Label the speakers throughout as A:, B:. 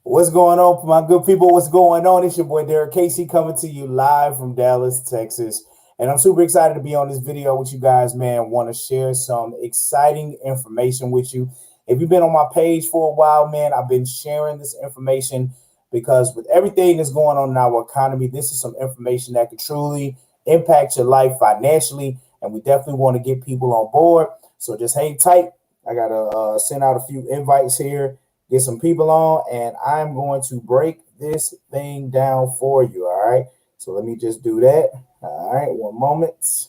A: What's going on, my good people? What's going on? It's your boy Derrick Casey coming to you live from Dallas, Texas. And I'm super excited to be on this video with you guys, man. Want to share some exciting information with you. If you've been on my page for a while, man, I've been sharing this information because with everything that's going on in our economy, this is some information that could truly impact your life financially. And we definitely want to get people on board. So just hang tight. I got to send out a few invites here, get some people on, and I'm going to break this thing down for you. All right. So let me just do that. All right. One moment.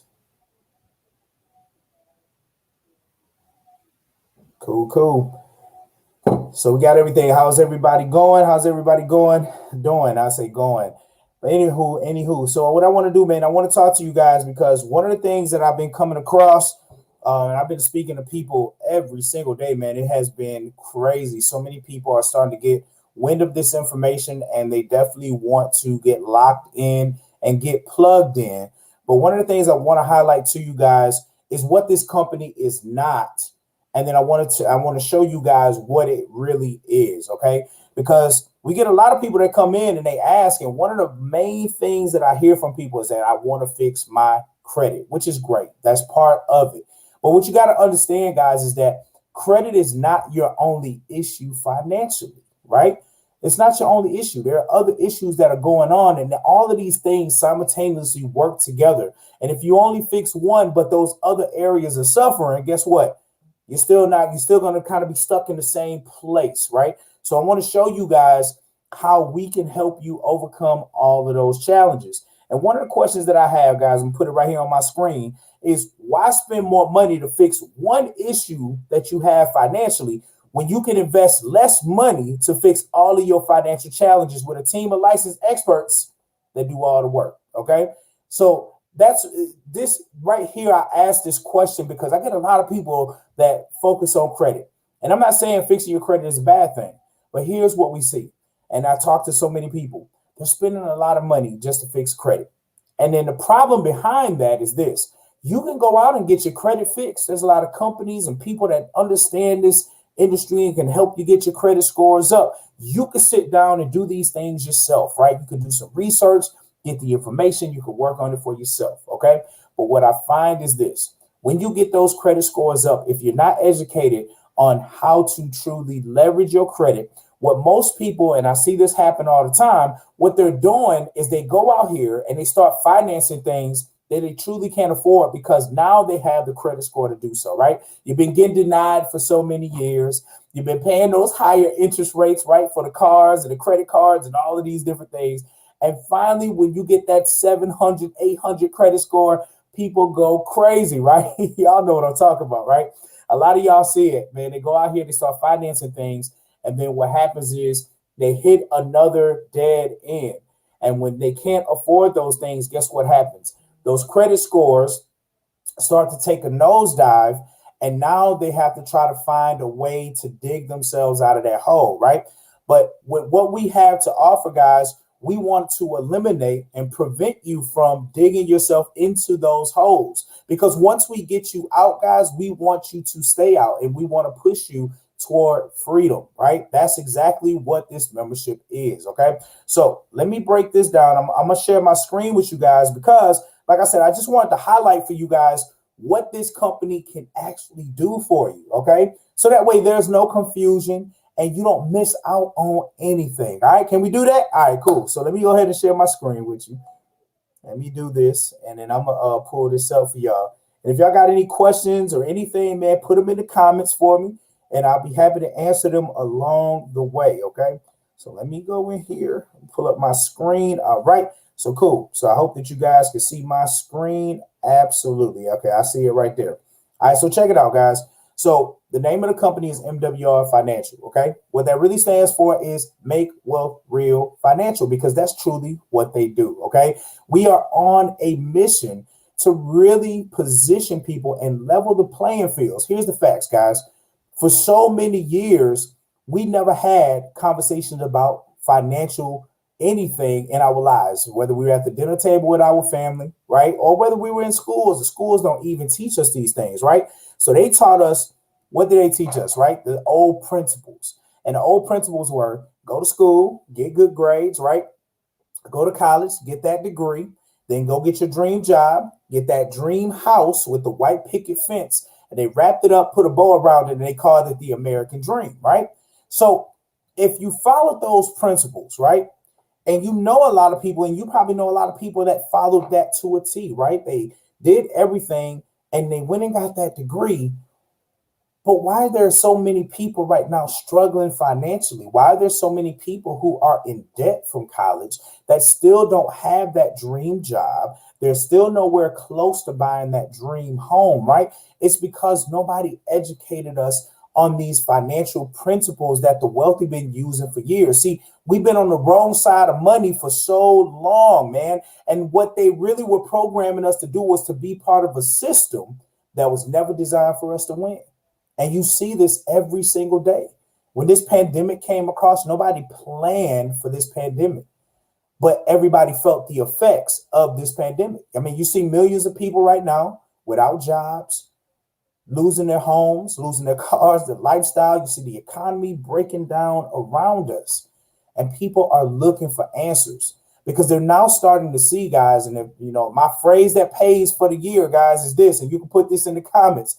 A: Cool. So we got everything. How's everybody going? How's everybody going? Doing. I say going. But anywho. So what I want to do, man, I want to talk to you guys because one of the things that I've been coming across, and I've been speaking to people every single day, man. It has been crazy. So many people are starting to get wind of this information, and they definitely want to get locked in and get plugged in. But one of the things I want to highlight to you guys is what this company is not. And then I want to show you guys what it really is, okay? Because we get a lot of people that come in and they ask, and one of the main things that I hear from people is that I want to fix my credit, which is great. That's part of it. But what you got to understand, guys, is that credit is not your only issue financially, right? It's not your only issue. There are other issues that are going on, and all of these things simultaneously work together. And if you only fix one, but those other areas are suffering, guess what? You're still going to kind of be stuck in the same place, right? So I want to show you guys how we can help you overcome all of those challenges. And one of the questions that I have, guys, I'm put it right here on my screen, is why spend more money to fix one issue that you have financially when you can invest less money to fix all of your financial challenges with a team of licensed experts that do all the work, okay? So that's this right here. I asked this question because I get a lot of people that focus on credit. And I'm not saying fixing your credit is a bad thing, but here's what we see. And I talk to so many people. They're spending a lot of money just to fix credit. And then the problem behind that is this. You can go out and get your credit fixed. There's a lot of companies and people that understand this industry and can help you get your credit scores up. You can sit down and do these things yourself, right? You can do some research, get the information, you can work on it for yourself, okay? But what I find is this. When you get those credit scores up, if you're not educated on how to truly leverage your credit, what most people, and I see this happen all the time, what they're doing is they go out here and they start financing things that they truly can't afford because now they have the credit score to do so, right? You've been getting denied for so many years. You've been paying those higher interest rates, right, for the cars and the credit cards and all of these different things. And finally, when you get that 700, 800 credit score, people go crazy, right? Y'all know what I'm talking about, right? A lot of y'all see it, man. They go out here, they start financing things. And then what happens is they hit another dead end. And when they can't afford those things, guess what happens? Those credit scores start to take a nosedive. And now they have to try to find a way to dig themselves out of that hole, right? But with what we have to offer, guys, we want to eliminate and prevent you from digging yourself into those holes. Because once we get you out, guys, we want you to stay out and we want to push you toward freedom, right? That's exactly what this membership is, okay? So let me break this down. I'm going to share my screen with you guys because, like I said, I just wanted to highlight for you guys what this company can actually do for you, okay? So that way there's no confusion and you don't miss out on anything. All right, can we do that? All right, cool. So let me go ahead and share my screen with you. Let me do this, and then I'm going to pull this up for y'all. And if y'all got any questions or anything, man, put them in the comments for me, and I'll be happy to answer them along the way, okay? So let me go in here and pull up my screen. All right, so cool. So I hope that you guys can see my screen. Absolutely. Okay, I see it right there. All right, so check it out, guys. So the name of the company is MWR Financial, okay? What that really stands for is Make Wealth Real Financial, because that's truly what they do, okay? We are on a mission to really position people and level the playing fields. Here's the facts, guys. For so many years, we never had conversations about financial anything in our lives, whether we were at the dinner table with our family, right? Or whether we were in schools. The schools don't even teach us these things, right? So they taught us, what did they teach us, right? The old principles. And the old principles were go to school, get good grades, right? Go to college, get that degree, then go get your dream job, get that dream house with the white picket fence, and they wrapped it up, put a bow around it, and they called it the American dream, right? So if you follow those principles, right, and you know a lot of people, and you probably know a lot of people that followed that to a T, right? They did everything and they went and got that degree. But why are there so many people right now struggling financially? Why are there so many people who are in debt from college that still don't have that dream job? They're still nowhere close to buying that dream home, right? It's because nobody educated us on these financial principles that the wealthy been using for years. See, we've been on the wrong side of money for so long, man. And what they really were programming us to do was to be part of a system that was never designed for us to win. And you see this every single day. When this pandemic came across, nobody planned for this pandemic, but everybody felt the effects of this pandemic. I mean, you see millions of people right now without jobs, losing their homes, losing their cars, their lifestyle. You see the economy breaking down around us, and people are looking for answers because they're now starting to see, guys. And if, you know, my phrase that pays for the year, guys, is this, and you can put this in the comments.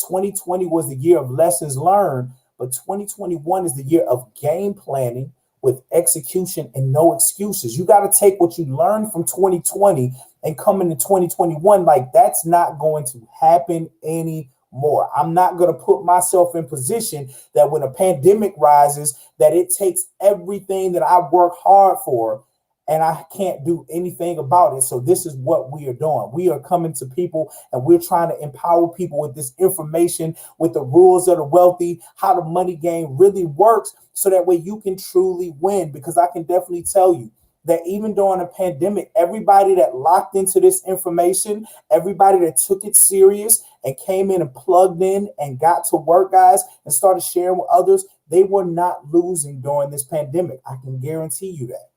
A: 2020 was the year of lessons learned, but 2021 is the year of game planning with execution and no excuses. You got to take what you learned from 2020 and come into 2021 like that's not going to happen anymore. I'm not going to put myself in position that when a pandemic rises, that it takes everything that I work hard for and I can't do anything about it. So this is what we are doing. We are coming to people and we're trying to empower people with this information, with the rules of the wealthy, how the money game really works, so that way you can truly win. Because I can definitely tell you that even during a pandemic, everybody that locked into this information, everybody that took it serious and came in and plugged in and got to work, guys, and started sharing with others, they were not losing during this pandemic. I can guarantee you that.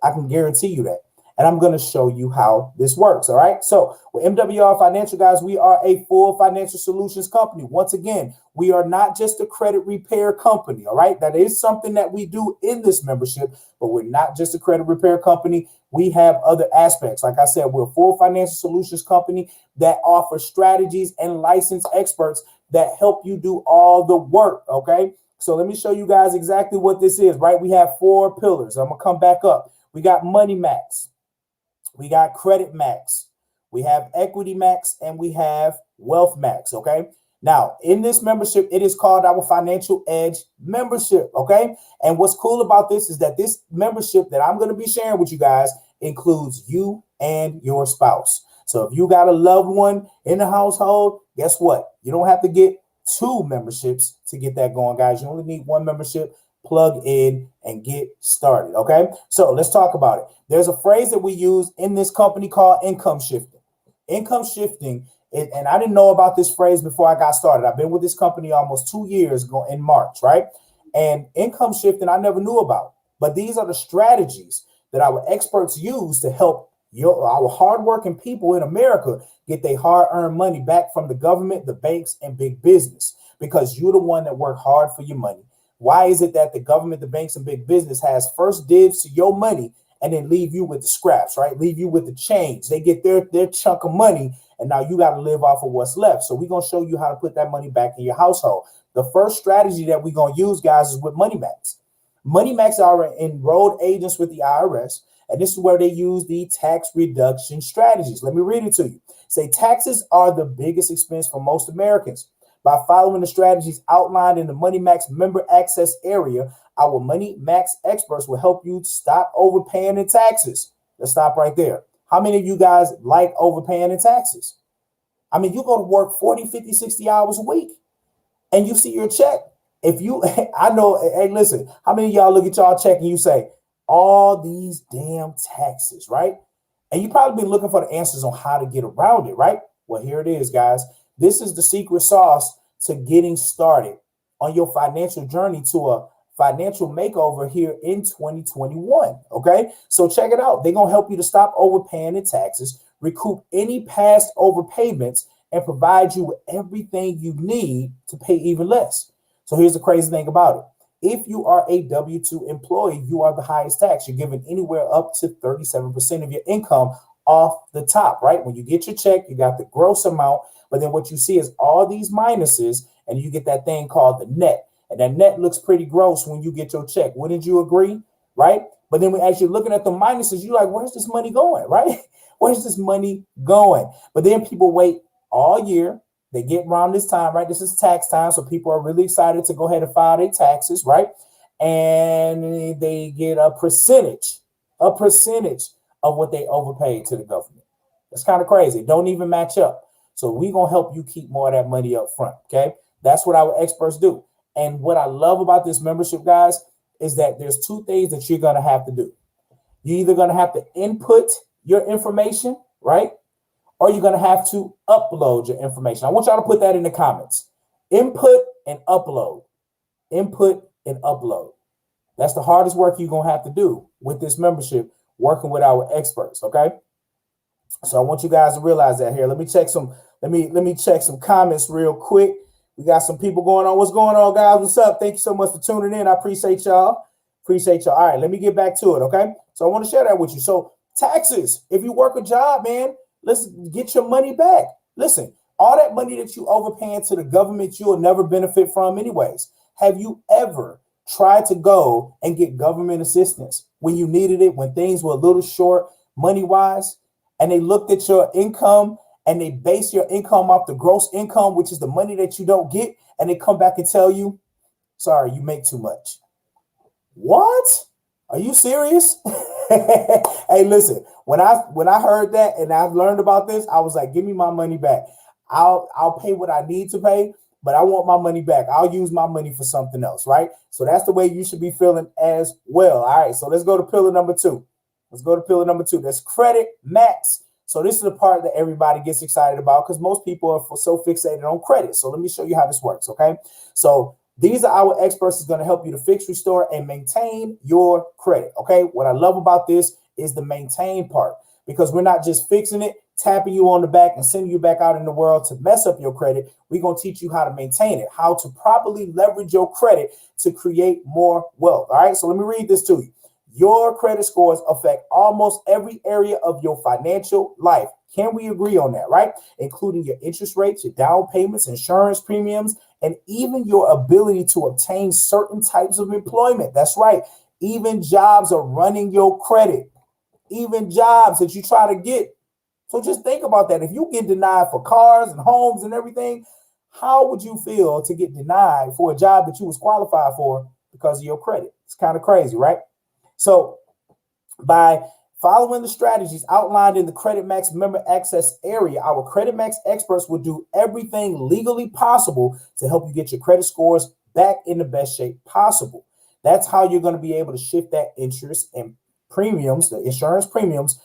A: I can guarantee you that. And I'm going to show you how this works. All right. So with MWR Financial, guys, we are a full financial solutions company. Once again, we are not just a credit repair company. All right. That is something that we do in this membership, but we're not just a credit repair company. We have other aspects. Like I said, we're a full financial solutions company that offers strategies and licensed experts that help you do all the work. Okay. So let me show you guys exactly what this is, right? We have 4 pillars. I'm going to come back up. We got Money Max, we got Credit Max, we have Equity Max, and we have Wealth Max, okay? Now, in this membership, it is called our Financial Edge membership, okay? And what's cool about this is that this membership that I'm going to be sharing with you guys includes you and your spouse. So if you got a loved one in the household, guess what? You don't have to get 2 memberships to get that going, guys. You only need 1 membership. Plug in and get started. Okay, so let's talk about it. There's a phrase that we use in this company called income shifting. Income shifting, and I didn't know about this phrase before I got started. I've been with this company almost 2 years ago in March, right? And income shifting I never knew about, but these are the strategies that our experts use to help our hardworking people in America get their hard-earned money back from the government, the banks, and big business, because you're the one that worked hard for your money. Why is it that the government, the banks, and big business has first dibs to your money and then leave you with the scraps, right? Leave you with the change. They get their chunk of money, and now you got to live off of what's left. So we're going to show you how to put that money back in your household. The first strategy that we're going to use, guys, is with Money Max. Money Max are enrolled agents with the IRS, and this is where they use the tax reduction strategies. Let me read it to you. Say, taxes are the biggest expense for most Americans. By following the strategies outlined in the Money Max member access area, our Money Max experts will help you stop overpaying in taxes. Let's stop right there. How many of you guys like overpaying in taxes? I mean, you go to work 40, 50, 60 hours a week and you see your check. If you, I know, hey, listen, how many of y'all look at y'all check and you say, all these damn taxes, right? And you probably been looking for the answers on how to get around it, right? Well, here it is, guys. This is the secret sauce to getting started on your financial journey to a financial makeover here in 2021. Okay, so check it out. They're going to help you to stop overpaying in taxes, recoup any past overpayments, and provide you with everything you need to pay even less. So here's the crazy thing about it. If you are a W-2 employee, you are the highest tax. You're given anywhere up to 37% of your income off the top, right? When you get your check, you got the gross amount, but then what you see is all these minuses, and you get that thing called the net. And that net looks pretty gross when you get your check. Wouldn't you agree? Right? But then as you're looking at the minuses, you're like, where's this money going? Right? Where's this money going? But then people wait all year. They get around this time, right? This is tax time. So people are really excited to go ahead and file their taxes, right? And they get a percentage of what they overpaid to the government. That's kind of crazy. Don't even match up. So we're going to help you keep more of that money up front. Okay. That's what our experts do. And what I love about this membership, guys, is that there's two things that you're going to have to do. You're either going to have to input your information, right? Or you're going to have to upload your information. I want y'all to put that in the comments. Input and upload. Input and upload. That's the hardest work you're going to have to do with this membership, working with our experts, okay? So I want you guys to realize that here. Let me check some comments real quick. We got some people going on. What's going on, guys? What's up? Thank you so much for tuning in. I appreciate y'all. All right, let me get back to it, okay? So I want to share that with you. So taxes, if you work a job, man, let's get your money back. Listen, all that money that you overpaying to the government, you will never benefit from anyways. Have you ever tried to go and get government assistance when you needed it, when things were a little short money-wise, and they looked at your income and they base your income off the gross income, which is the money that you don't get, and they come back and tell you, sorry, you make too much. What? Are you serious? Hey, listen, when I heard that and I learned about this, I was like, give me my money back. I'll pay what I need to pay, but I want my money back. I'll use my money for something else, right? So that's the way you should be feeling as well. All right, so let's go to pillar number two. That's credit max. So this is the part that everybody gets excited about because most people are so fixated on credit. So let me show you how this works, okay? So these are our experts is going to help you to fix, restore, and maintain your credit, okay? What I love about this is the maintain part because we're not just fixing it, tapping you on the back and sending you back out in the world to mess up your credit. We're going to teach you how to maintain it, how to properly leverage your credit to create more wealth, all right? So let me read this to you. Your credit scores affect almost every area of your financial life. Can we agree on that, right? Including your interest rates, your down payments, insurance premiums, and even your ability to obtain certain types of employment. That's right. Even jobs are running your credit, even jobs that you try to get. So just think about that. If you get denied for cars and homes and everything, how would you feel to get denied for a job that you was qualified for because of your credit? It's kind of crazy, right? So by following the strategies outlined in the Credit Max member access area, our Credit Max experts will do everything legally possible to help you get your credit scores back in the best shape possible. That's how you're going to be able to shift that interest and premiums, the insurance premiums,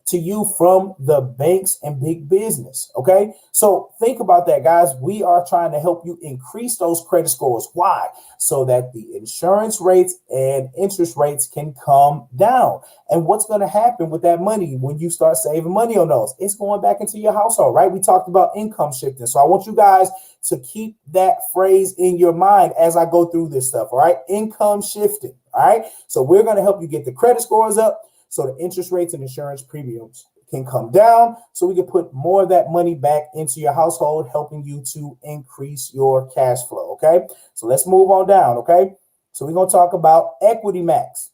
A: to you from the banks and big business. Okay. So think about that, guys. We are trying to help you increase those credit scores. Why? So that the insurance rates and interest rates can come down. And what's going to happen with that money when you start saving money on those? It's going back into your household, right? We talked about income shifting. So I want you guys to keep that phrase in your mind as I go through this stuff. All right. Income shifting. All right. So we're going to help you get the credit scores up, so the interest rates and insurance premiums can come down so we can put more of that money back into your household, helping you to increase your cash flow, okay? So let's move on down, okay? So we're going to talk about Equity Max.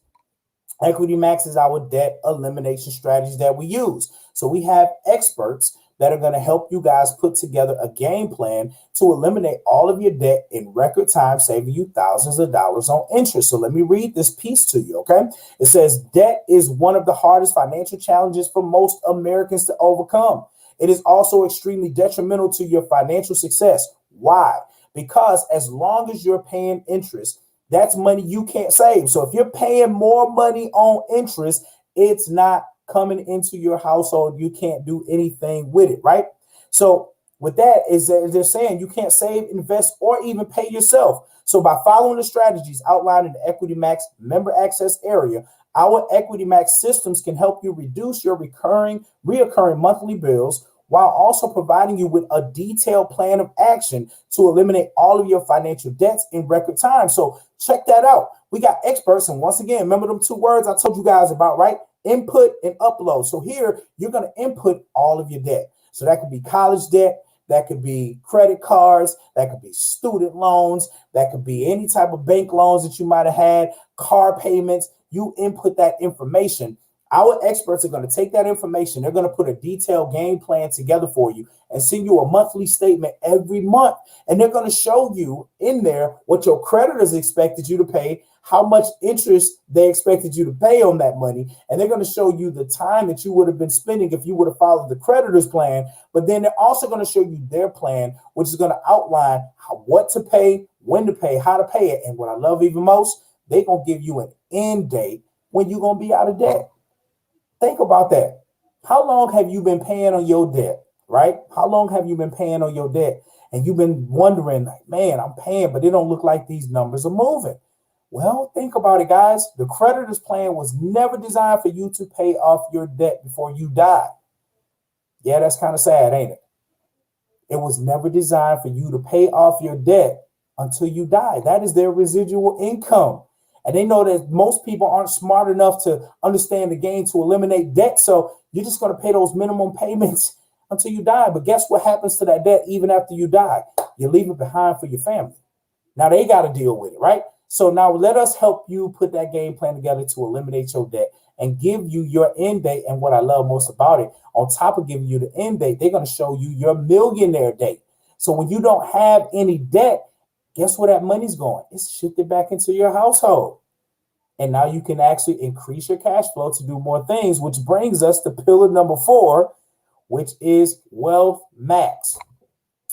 A: Equity Max is our debt elimination strategy that we use. So we have experts that are going to help you guys put together a game plan to eliminate all of your debt in record time, saving you thousands of dollars on interest. So let me read this piece to you, okay? It says, debt is one of the hardest financial challenges for most Americans to overcome. It is also extremely detrimental to your financial success. Why? Because as long as you're paying interest, that's money you can't save. So if you're paying more money on interest, it's not coming into your household. You can't do anything with it, right? So with that is that they're saying you can't save, invest, or even pay yourself. So by following the strategies outlined in the Equity Max member access area, our Equity Max systems can help you reduce your reoccurring monthly bills while also providing you with a detailed plan of action to eliminate all of your financial debts in record time. So check that out. We got experts. And once again, remember them two words I told you guys about, right? Input and upload. So here you're going to input all of your debt. So that could be college debt. That could be credit cards. That could be student loans. That could be any type of bank loans that you might have had, car payments. You input that information. Our experts are going to take that information. They're going to put a detailed game plan together for you and send you a monthly statement every month. And they're going to show you in there what your creditors expected you to pay, how much interest they expected you to pay on that money. And they're going to show you the time that you would have been spending if you would have followed the creditor's plan. But then they're also going to show you their plan, which is going to outline what to pay, when to pay, how to pay it. And what I love even most, they're going to give you an end date when you're going to be out of debt. Think about that. How long have you been paying on your debt, right? How long have you been paying on your debt? And you've been wondering, like, man, I'm paying, but it don't look like these numbers are moving. Well, think about it, guys. The creditor's plan was never designed for you to pay off your debt before you die. Yeah, that's kind of sad, ain't it? It was never designed for you to pay off your debt until you die. That is their residual income. And they know that most people aren't smart enough to understand the game to eliminate debt. So you're just going to pay those minimum payments until you die. But guess what happens to that debt even after you die? You leave it behind for your family. Now they got to deal with it, right? So now let us help you put that game plan together to eliminate your debt and give you your end date. And what I love most about it, on top of giving you the end date, they're going to show you your millionaire date. So when you don't have any debt, guess where that money's going? It's shifted back into your household. And now you can actually increase your cash flow to do more things, which brings us to pillar number 4, which is Wealth Max.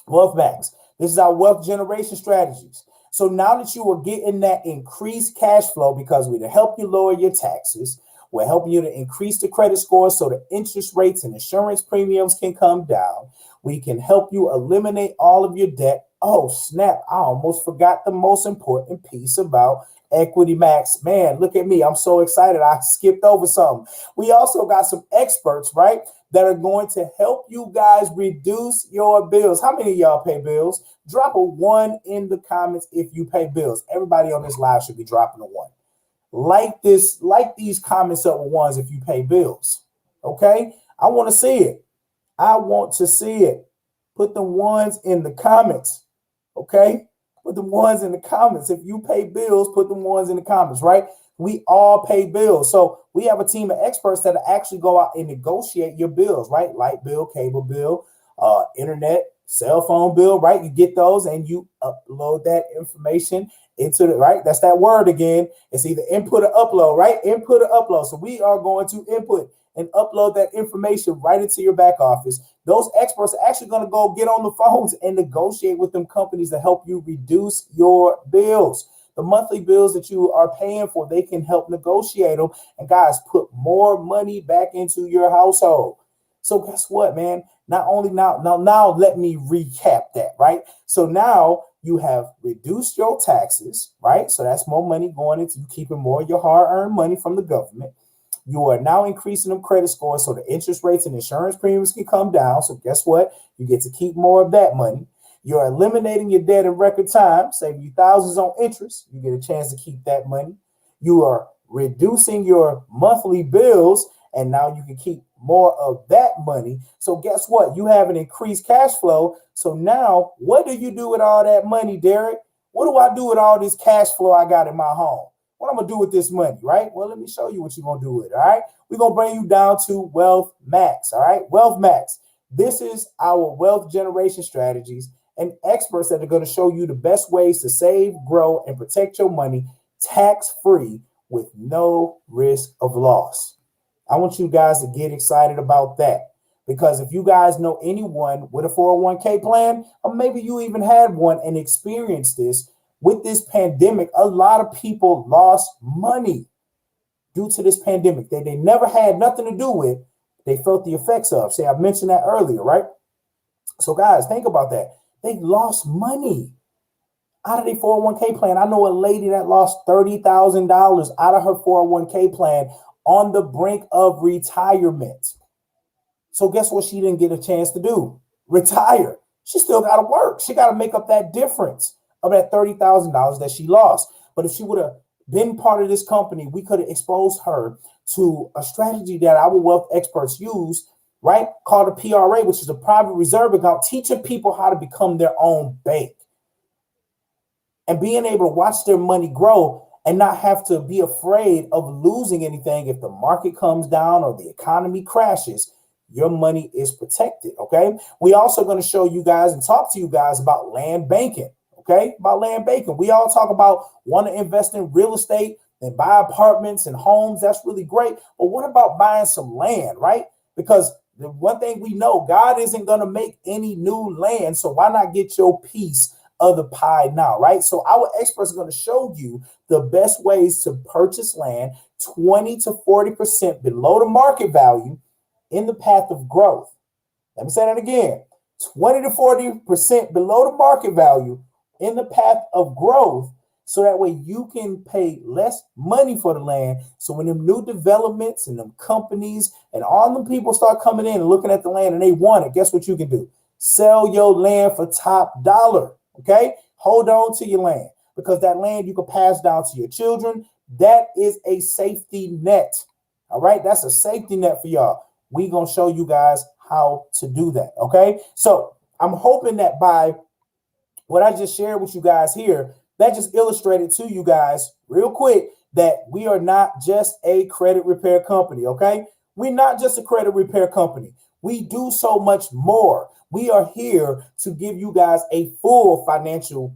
A: Wealth Max. This is our wealth generation strategies. So now that you are getting that increased cash flow, because we're to help you lower your taxes, we're helping you to increase the credit score so the interest rates and insurance premiums can come down. We can help you eliminate all of your debt. Oh, snap. I almost forgot the most important piece about Equity Max. Man, look at me. I'm so excited. I skipped over something. We also got some experts, right, that are going to help you guys reduce your bills. How many of y'all pay bills? Drop a 1 in the comments if you pay bills. Everybody on this live should be dropping a 1. Like these comments up with 1s if you pay bills. Okay? I want to see it. I want to see it. Put the 1s in the comments. Okay? Put the 1s in the comments. If you pay bills, put the 1s in the comments, right? We all pay bills. So we have a team of experts that actually go out and negotiate your bills, right? Light bill, cable bill, internet, cell phone bill, right? You get those and you upload that information into the, right? That's that word again. It's either input or upload, right? Input or upload. So we are going to input and upload that information right into your back office. Those experts are actually going to go get on the phones and negotiate with them companies to help you reduce your bills. The monthly bills that you are paying for, they can help negotiate them. And guys, put more money back into your household. So guess what, man? Not only now let me recap that, right? So now you have reduced your taxes, right? So that's more money going into you keeping more of your hard-earned money from the government. You are now increasing them credit scores so the interest rates and insurance premiums can come down. So guess what? You get to keep more of that money. You're eliminating your debt in record time, saving you thousands on interest. You get a chance to keep that money. You are reducing your monthly bills, and now you can keep more of that money. So guess what? You have an increased cash flow. So now what do you do with all that money, Derrick? What do I do with all this cash flow I got in my home? What I'm going to do with this money, right? Well, let me show you what you're going to do with it, all right? We're going to bring you down to Wealth Max, all right? Wealth Max. This is our wealth generation strategies and experts that are going to show you the best ways to save, grow, and protect your money tax-free with no risk of loss. I want you guys to get excited about that, because if you guys know anyone with a 401k plan, or maybe you even had one and experienced this, with this pandemic, a lot of people lost money due to this pandemic that they never had nothing to do with. They felt the effects of. See, I mentioned that earlier, right? So guys, think about that. They lost money out of their 401k plan. I know a lady that lost $30,000 out of her 401k plan on the brink of retirement. So guess what she didn't get a chance to do? Retire. She still got to work. She got to make up that difference of that $30,000 that she lost. But if she would have been part of this company, we could have exposed her to a strategy that our wealth experts use, right? Called a PRA, which is a private reserve account, teaching people how to become their own bank and being able to watch their money grow and not have to be afraid of losing anything if the market comes down or the economy crashes. Your money is protected, okay? We also going to show you guys and talk to you guys about land banking, okay? About land banking. We all talk about want to invest in real estate and buy apartments and homes. That's really great. But what about buying some land, right? Because the one thing we know, God isn't going to make any new land. So why not get your piece of the pie now, right? So our experts are going to show you the best ways to purchase land 20 to 40% below the market value in the path of growth. Let me say that again. 20 to 40% below the market value in the path of growth, so that way you can pay less money for the land. So when them new developments and them companies and all them people start coming in and looking at the land and they want it, guess what you can do? Sell your land for top dollar, okay? Hold on to your land, because that land you can pass down to your children. That is a safety net, all right? That's a safety net for y'all. We're going to show you guys how to do that, okay? So I'm hoping that by what I just shared with you guys here, that just illustrated to you guys real quick that we are not just a credit repair company, okay? We're not just a credit repair company. We do so much more. We are here to give you guys a full financial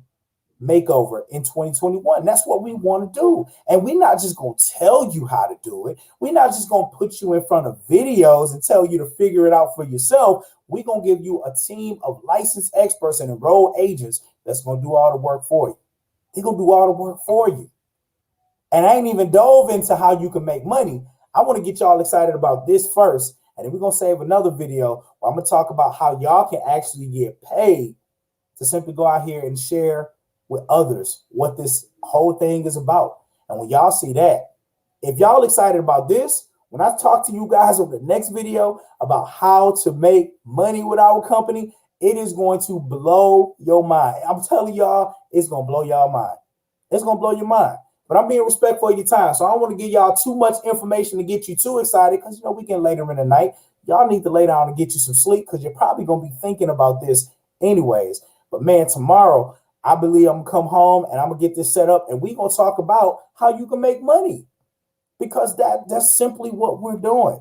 A: makeover in 2021. That's what we want to do. And we're not just going to tell you how to do it. We're not just going to put you in front of videos and tell you to figure it out for yourself. We're going to give you a team of licensed experts and enrolled agents that's going to do all the work for you. They're going to do all the work for you. And I ain't even dove into how you can make money. I want to get y'all excited about this first. And then we're going to save another video where I'm going to talk about how y'all can actually get paid to simply go out here and share with others what this whole thing is about. And when y'all see that, if y'all excited about this, when I talk to you guys on the next video about how to make money with our company, it is going to blow your mind. I'm telling y'all, it's going to blow y'all mind. It's going to blow your mind. But I'm being respectful of your time. So I don't want to give y'all too much information to get you too excited, because, you know, we get later in the night. Y'all need to lay down and get you some sleep, because you're probably going to be thinking about this anyways. But, man, tomorrow, I believe I'm going to come home and I'm going to get this set up, and we're going to talk about how you can make money, because that's simply what we're doing.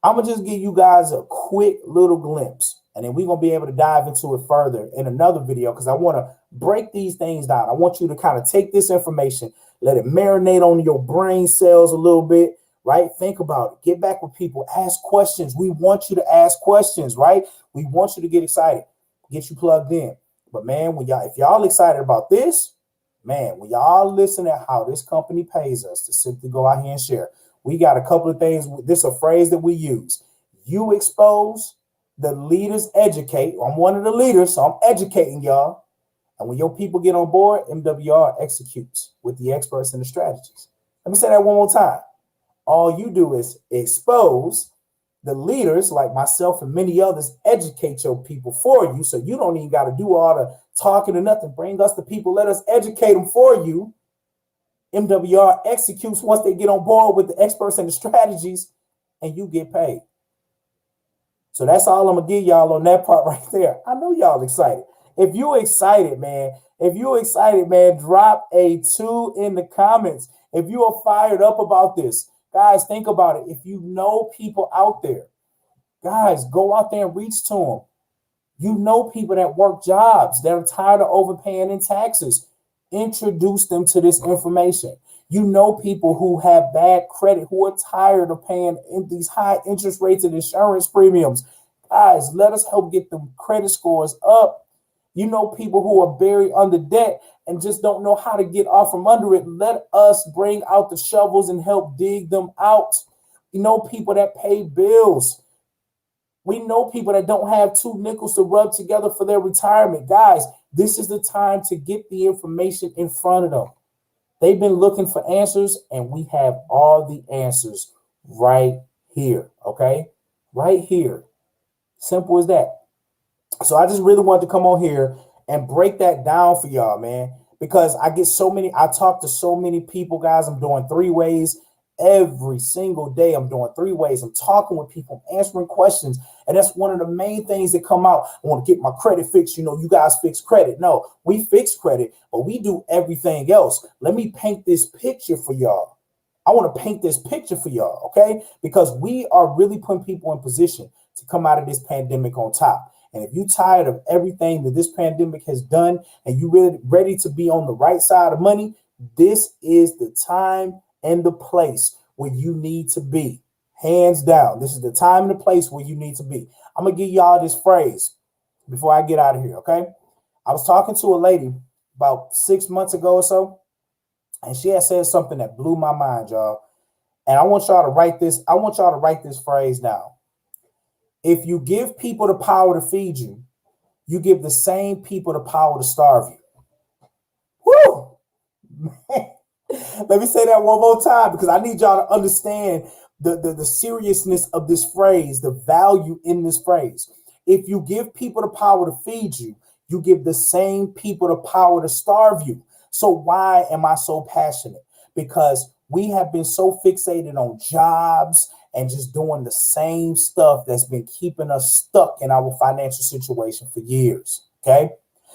A: I'm going to just give you guys a quick little glimpse, and then we're going to be able to dive into it further in another video, because I want to break these things down. I want you to kind of take this information, let it marinate on your brain cells a little bit, right? Think about it. Get back with people. Ask questions. We want you to ask questions, right? We want you to get excited, get you plugged in. But, man, if y'all excited about this, man, when y'all listen at how this company pays us to simply go out here and share, we got a couple of things. This is a phrase that we use. You expose, the leaders educate. I'm one of the leaders, so I'm educating y'all. And when your people get on board, MWR executes with the experts and the strategies. Let me say that one more time. All you do is expose, the leaders like myself and many others educate your people for you, so you don't even got to do all the talking or nothing. Bring us the people. Let us educate them for you. MWR executes once they get on board with the experts and the strategies, and you get paid. So that's all I'm going to give y'all on that part right there. I know y'all excited. If you excited, man, drop a 2 in the comments. If you are fired up about this, guys, think about it. If you know people out there, guys, go out there and reach to them. You know people that work jobs that are tired of overpaying in taxes. Introduce them to this information. You know people who have bad credit, who are tired of paying these high interest rates and insurance premiums. Guys, let us help get them credit scores up. You know people who are buried under debt and just don't know how to get off from under it. Let us bring out the shovels and help dig them out. You know people that pay bills. We know people that don't have 2 nickels to rub together for their retirement. Guys, this is the time to get the information in front of them. They've been looking for answers, and we have all the answers right here, okay? right here. Simple as that. So I just really wanted to come on here and break that down for y'all, man, because I talk to so many people, guys. I'm doing three ways every single day. I'm doing three ways. I'm talking with people, I'm answering questions. And that's one of the main things that come out. I want to get my credit fixed. You guys fix credit. No, we fix credit, but we do everything else. Let me paint this picture for y'all. I want to paint this picture for y'all, okay? Because we are really putting people in position to come out of this pandemic on top. And if you're tired of everything that this pandemic has done and you really ready to be on the right side of money, this is the time and the place where you need to be. Hands down. This is the time and the place where you need to be. I'm going to give y'all this phrase before I get out of here, okay? I was talking to a lady about 6 months ago or so, and she had said something that blew my mind, y'all. And I want y'all to write this. I want y'all to write this phrase down. If you give people the power to feed you, you give the same people the power to starve you. Woo! Let me say that one more time because I need y'all to understand the seriousness of this phrase, the value in this phrase. If you give people the power to feed you, you give the same people the power to starve you. So why am I so passionate? Because we have been so fixated on jobs and just doing the same stuff that's been keeping us stuck in our financial situation for years. Okay.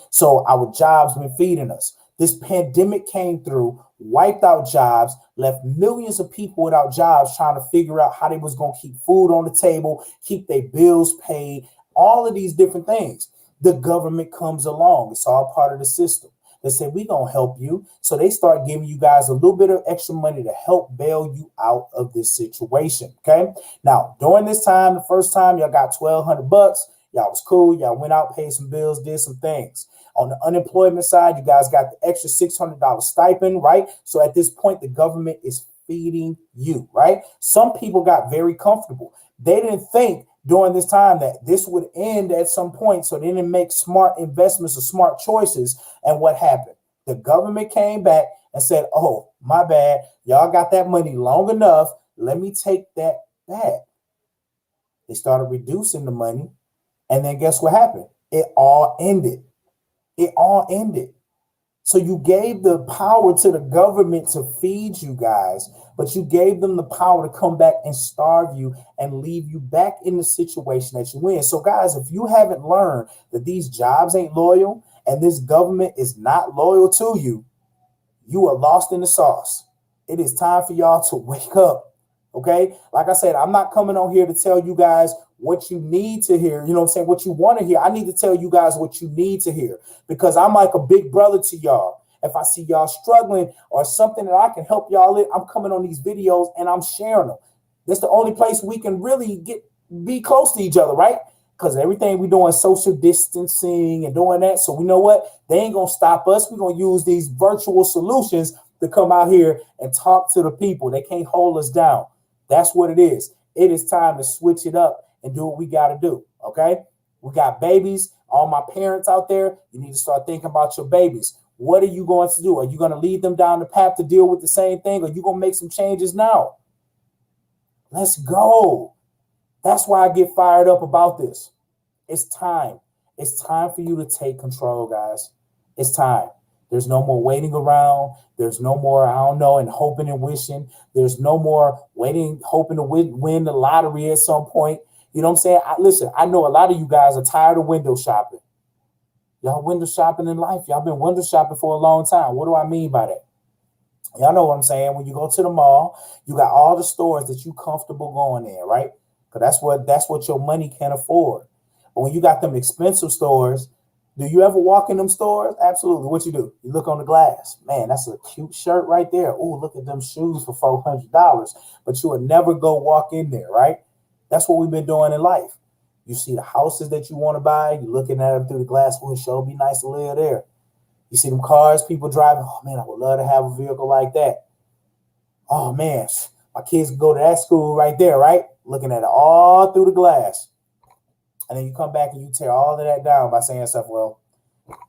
A: So our jobs been feeding us. This pandemic came through, wiped out jobs, left millions of people without jobs trying to figure out how they was going to keep food on the table, keep their bills paid, all of these different things. The government comes along. It's all part of the system. They say, we're going to help you. So they start giving you guys a little bit of extra money to help bail you out of this situation. Okay. Now, during this time, the first time y'all got $1,200, y'all was cool. Y'all went out, paid some bills, did some things. On the unemployment side, you guys got the extra $600 stipend, right? So at this point, the government is feeding you, right? Some people got very comfortable. They didn't think during this time that this would end at some point. So they didn't make smart investments or smart choices. And what happened? The government came back and said, oh, my bad. Y'all got that money long enough. Let me take that back. They started reducing the money. And then guess what happened? It all ended. It all ended. So you gave the power to the government to feed you guys, but you gave them the power to come back and starve you and leave you back in the situation that you're in. So guys, if you haven't learned that these jobs ain't loyal and this government is not loyal to you, you are lost in the sauce. It is time for y'all to wake up. Okay. Like I said, I'm not coming on here to tell you guys what you need to hear. You know what I'm saying? What you want to hear. I need to tell you guys what you need to hear because I'm like a big brother to y'all. If I see y'all struggling or something that I can help y'all in, I'm coming on these videos and I'm sharing them. That's the only place we can really be close to each other, right? Because everything we doing social distancing and doing that. So we know what? They ain't going to stop us. We're going to use these virtual solutions to come out here and talk to the people. They can't hold us down. That's what it is. It is time to switch it up and do what we got to do. Okay. We got babies. All my parents out there, you need to start thinking about your babies. What are you going to do? Are you going to lead them down the path to deal with the same thing? Or are you going to make some changes now? Let's go. That's why I get fired up about this. It's time. It's time for you to take control, guys. It's time. There's no more waiting around. There's no more, I don't know, and hoping and wishing. There's no more waiting, hoping to win the lottery at some point. You know what I'm saying? Listen, I know a lot of you guys are tired of window shopping. Y'all window shopping in life. Y'all been window shopping for a long time. What do I mean by that? Y'all know what I'm saying. When you go to the mall, you got all the stores that you comfortable going in, right? Because that's what your money can afford. But when you got them expensive stores, do you ever walk in them stores? Absolutely. What you do? You look on the glass. Man, that's a cute shirt right there. Oh, look at them shoes for $400. But you would never go walk in there, right? That's what we've been doing in life. You see the houses that you want to buy. You're looking at them through the glass. Oh, it sure be nice to live there. You see them cars people driving. Oh, man, I would love to have a vehicle like that. Oh, man, my kids can go to that school right there, right? Looking at it all through the glass. And then you come back and you tear all of that down by saying stuff, well,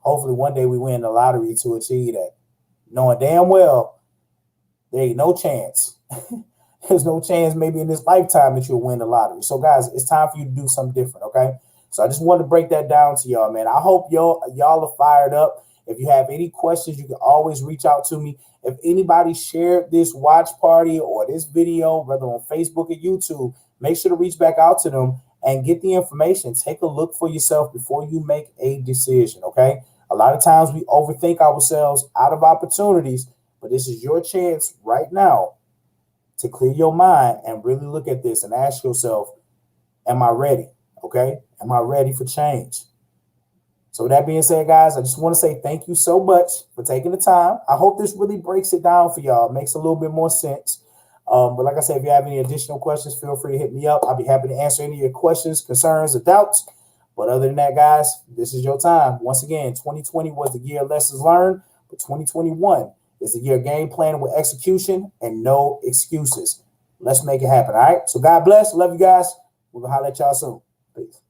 A: hopefully one day we win the lottery to achieve that. Knowing damn well there ain't no chance. there's no chance maybe in this lifetime that you'll win the lottery. So guys, it's time for you to do something different. Okay. So I just wanted to break that down to y'all, man. I hope y'all are fired up. If you have any questions, you can always reach out to me. If anybody shared this watch party or this video, whether on Facebook or YouTube, make sure to reach back out to them and get the information. Take a look for yourself before you make a decision, okay? A lot of times we overthink ourselves out of opportunities, but this is your chance right now to clear your mind and really look at this and ask yourself, am I ready? Okay? Am I ready for change? So with that being said, guys, I just want to say thank you so much for taking the time. I hope this really breaks it down for y'all, makes a little bit more sense. But like I said, if you have any additional questions, feel free to hit me up. I'll be happy to answer any of your questions, concerns, or doubts. But other than that, guys, this is your time. Once again, 2020 was the year of lessons learned, but 2021 is the year of game planning with execution and no excuses. Let's make it happen, all right? So God bless. Love you guys. We're going to holler at y'all soon. Peace.